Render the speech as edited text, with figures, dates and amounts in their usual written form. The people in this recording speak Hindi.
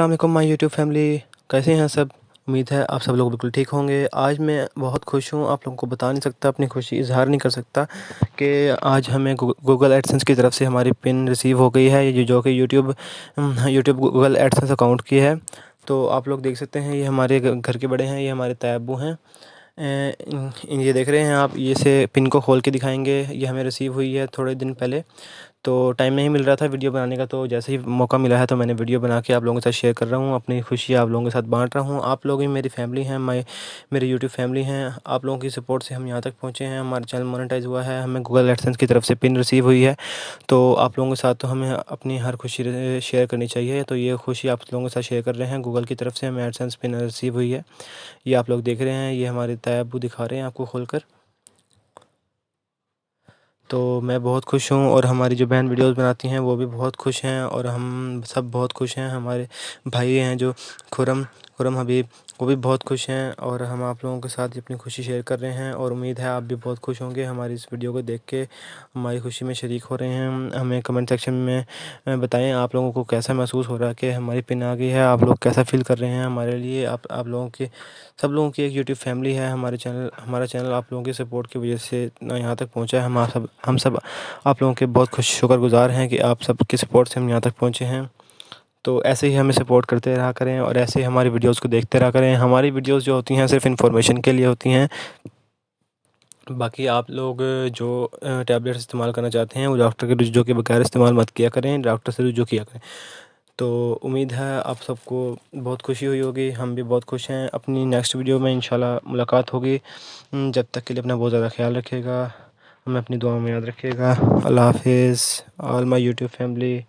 अस्सलाम वालेकुम माय यूट्यूब फैमिली। कैसे हैं सब? उम्मीद है आप सब लोग बिल्कुल ठीक होंगे। आज मैं बहुत खुश हूँ, आप लोगों को बता नहीं सकता, अपनी खुशी इज़हार नहीं कर सकता कि आज हमें गूगल एडसेंस की तरफ से हमारी पिन रिसीव हो गई है, ये जो कि यूट्यूब गूगल एडसेंस अकाउंट की है। तो आप लोग देख सकते हैं, ये हमारे घर के बड़े हैं, ये हमारे तैयबू हैं। ये देख रहे हैं आप, ये से पिन को खोल के दिखाएंगे। ये हमें रिसीव हुई है थोड़े दिन पहले, तो टाइम नहीं मिल रहा था वीडियो बनाने का, तो जैसे ही मौका मिला है तो मैंने वीडियो बना के आप लोगों के साथ शेयर कर रहा हूँ। अपनी खुशी आप लोगों के साथ बांट रहा हूँ। आप लोग ही मेरी फैमिली हैं, मेरी यूट्यूब फैमिली हैं। आप लोगों की सपोर्ट से हम यहाँ तक पहुँचे हैं, हमारा चैनल मोनेटाइज हुआ है, हमें गूगल एडसेंस की तरफ से पिन रिसीव हुई है। तो आप लोगों के साथ तो हमें अपनी हर खुशी शेयर करनी चाहिए। तो ये खुशी आप लोगों के साथ शेयर कर रहे हैं। गूगल की तरफ से हमें एडसेंस पिन रिसीव हुई है, ये आप लोग देख रहे हैं। ये हमारे तैयबू दिखा रहे हैं आपको खोल कर। तो मैं बहुत खुश हूँ, और हमारी जो बहन वीडियोस बनाती हैं वो भी बहुत खुश हैं, और हम सब बहुत खुश हैं। हमारे भाई हैं जो खुरम खुरम हबीब, वो भी बहुत खुश हैं, और हम आप लोगों के साथ अपनी खुशी शेयर कर रहे हैं। और उम्मीद है आप भी बहुत खुश होंगे हमारी इस वीडियो को देख के, हमारी खुशी में शरीक हो रहे हैं। हमें कमेंट सेक्शन में बताएं आप लोगों को कैसा महसूस हो रहा है कि हमारी पिन आ गई है। आप लोग कैसा फ़ील कर रहे हैं हमारे लिए? आप लोगों के सब लोगों की एक यूट्यूब फैमिली है। हमारा चैनल आप लोगों की सपोर्ट की वजह से ना यहाँ तक पहुँचा है। हम सब आप लोगों के बहुत शुक्रगुज़ार हैं कि आप सब की सपोर्ट से हम यहाँ तक पहुँचे हैं। तो ऐसे ही हमें सपोर्ट करते रहा करें, और ऐसे ही हमारी वीडियोस को देखते रहा करें। हमारी वीडियोस जो होती हैं सिर्फ इन्फॉर्मेशन के लिए होती हैं। बाकी आप लोग जो टैबलेट्स इस्तेमाल करना चाहते हैं वो डॉक्टर के रुजू के बगैर इस्तेमाल मत किया करें, डॉक्टर से रुजू किया करें। तो उम्मीद है आप सबको बहुत खुशी हुई होगी, हम भी बहुत खुश हैं। अपनी नेक्स्ट वीडियो में इंशाल्लाह मुलाकात होगी। जब तक के लिए अपना बहुत ज़्यादा ख्याल रखिएगा, हमें अपनी दुआ में याद रखिएगा। अल्लाह हाफिज़। All my YouTube family.